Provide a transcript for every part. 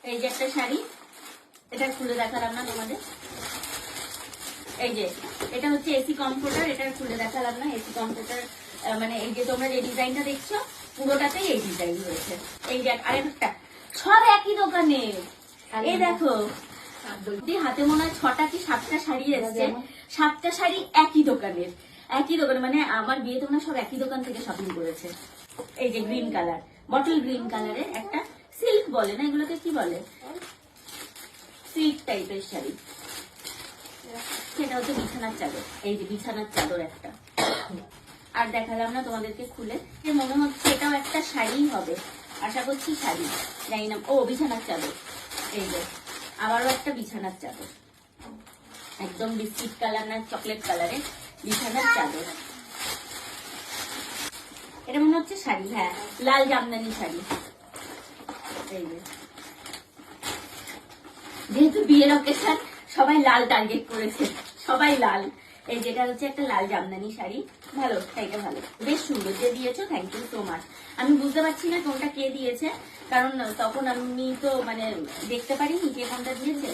এই যে একটা শাড়ি, এটা খুলে দেখালাম না তোমাদের। এই যে এটা হচ্ছে এসি কমফোর্টার, এটা খুলে দেখালাম না। এসি কমফোর্টার মানে এই যে তোমরা যে ডিজাইনটা দেখছো পুরোটাতেই এই ডিজাইন রয়েছে। এই যে আরেকটা, সব একই দোকানে। এই দেখো হাতে মনে হয় 6টা কি 7টা শাড়ি এসছে, 7টা শাড়ি একই দোকানের, একই দোকানে। মানে আমার বিয়েতে মনে হয় সব একই দোকান থেকে শপিং করেছে। এই যে গ্রিন কালার, বটল গ্রিন কালারের একটা সিল্ক বলে না এগুলোকে, কি বলে, সিল্ক টাইপের শাড়ি। সেটা হচ্ছে বিছানার চাদর। এই যে বিছানার চাদর একটা। আর দেখালাম না তোমাদেরকে খুলে, যে মনে হচ্ছে এটাও একটা শাড়ি হবে, আশা করছি শাড়ি, জানি না। ও বিছানার চাদর। এই যে আবারও একটা বিছানার চাদর, একদম বিস্কিট কালার না চকলেট কালারের বিছানার চাদর। এটা মনে হচ্ছে শাড়ি, হ্যাঁ লাল জামদানি শাড়ি। এই যে যেহেতু বিয়ের অকেশন সবাই লাল টার্গেট করেছে, সবাই লাল। এই যেটা হচ্ছে একটা লাল জামদানি শাড়ি, ভালো, শাড়িটা ভালো, বেশ সুন্দর। যে দিয়েছো থ্যাংক ইউ সো মাচ। আমি বুঝতে পারছি না কোনটা কে দিয়েছে, কারণ তখন আমি তো মানে দেখতে পারিনি কে কোনটা দিয়েছে,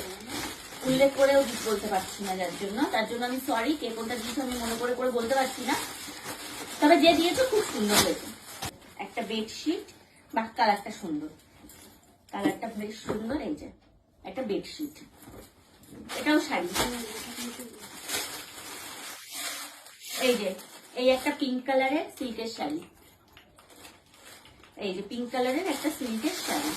উল্লেখ করেও বলতে পারছি না, তার জন্য আমি সরি। কে কোনটা দিয়েছো আমি মনে করে করে বলতে পারছি না, তবে যে দিয়েছো খুব সুন্দর হয়েছে। একটা বেডশিট, বাহ কালারটা সুন্দর, কালারটা বেশ সুন্দর। এই যে একটা বেডশিট, এটাও শাড়ি। এই যে এই একটা পিঙ্ক কালারের সিল্কের শাড়ি, এই যে পিঙ্ক কালারের একটা সিল্কের শাড়ি।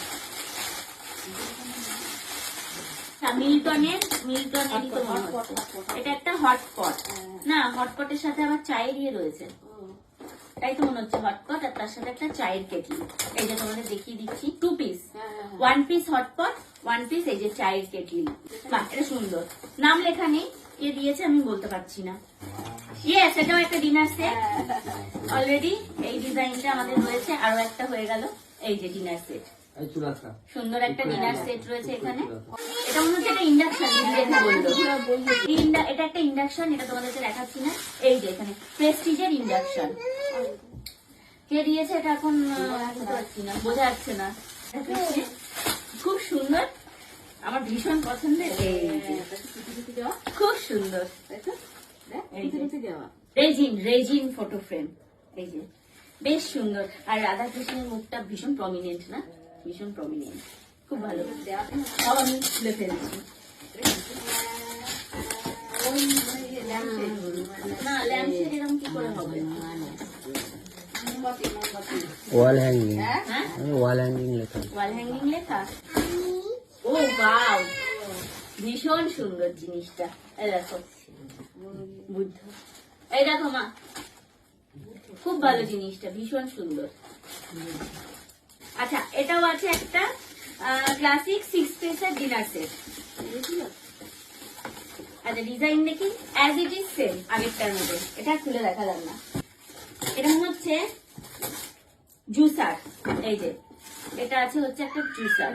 মিল্টনের এটা একটা হটপট, না হটপটের সাথে আবার চায়ের ইয়ে রয়েছে, তাই তো মনে হচ্ছে হটপট, আর তার সাথে একটা চায়ের কেটলি। এই যে তোমাদের দেখিয়ে দিচ্ছি, 2 পিস, 1 পিস হটপট, 1 পিস এই যে চায়ের কেটলি। বাহ এটা সুন্দর। নাম লেখা নেই, কে দিয়েছে আমি বলতে পারছি না। ইয়েস, এটাও একটা ডিনার সেট অলরেডি। এই ডিজাইনটা আমাদের রয়েছে, আরো একটা হয়ে গেল। এই যে ডিনার সেট, সুন্দর একটা ডিনার সেট রয়েছে এখানে। এটা মনে হচ্ছে একটা ইন্ডাকশন, এটা একটা ইন্ডাকশন, এটা তোমাদেরকে দেখাচ্ছি না। এই যে এখানে প্রেস্টিজের ইন্ডাকশন, কে দিয়েছে এটা এখন বুঝতে পারছি না, বোঝা যাচ্ছে না। খুব সুন্দর, আমার ভীষণ পছন্দের। খুব সুন্দর রেজিন ফটো ফ্রেম, এই যে বেশ সুন্দর। আর রাধাকৃষ্ণের মুখটা ভীষণ প্রমিনেন্ট না, ভীষণ প্রমিনেন্ট, খুব ভালো। সব আমি খুলে ফেলছি। না ল্যাম্পশেড এরকম কি করে হবে? ওয়াল হ্যাঙ্গিং, হ্যাঁ ওয়াল হ্যাঙ্গিং লেখা, ওয়াল হ্যাঙ্গিং লেখা। ও বাও, ভীষণ সুন্দর জিনিসটা। এই দেখো বুদ্ধ, এই দেখো মা, খুব ভালো জিনিসটা, ভীষণ সুন্দর। আচ্ছা এটাও আছে একটা ক্লাসিক 6 পিসের ডিনার সেট। আচ্ছা ডিজাইন দেখি, অ্যাজ ইট ইজ সেম আগেরটার মধ্যে। এটা খুলে দেখালাম না। এটা মনে হচ্ছে জুসার। এই যে এটা আছে হচ্ছে একটা জুসার।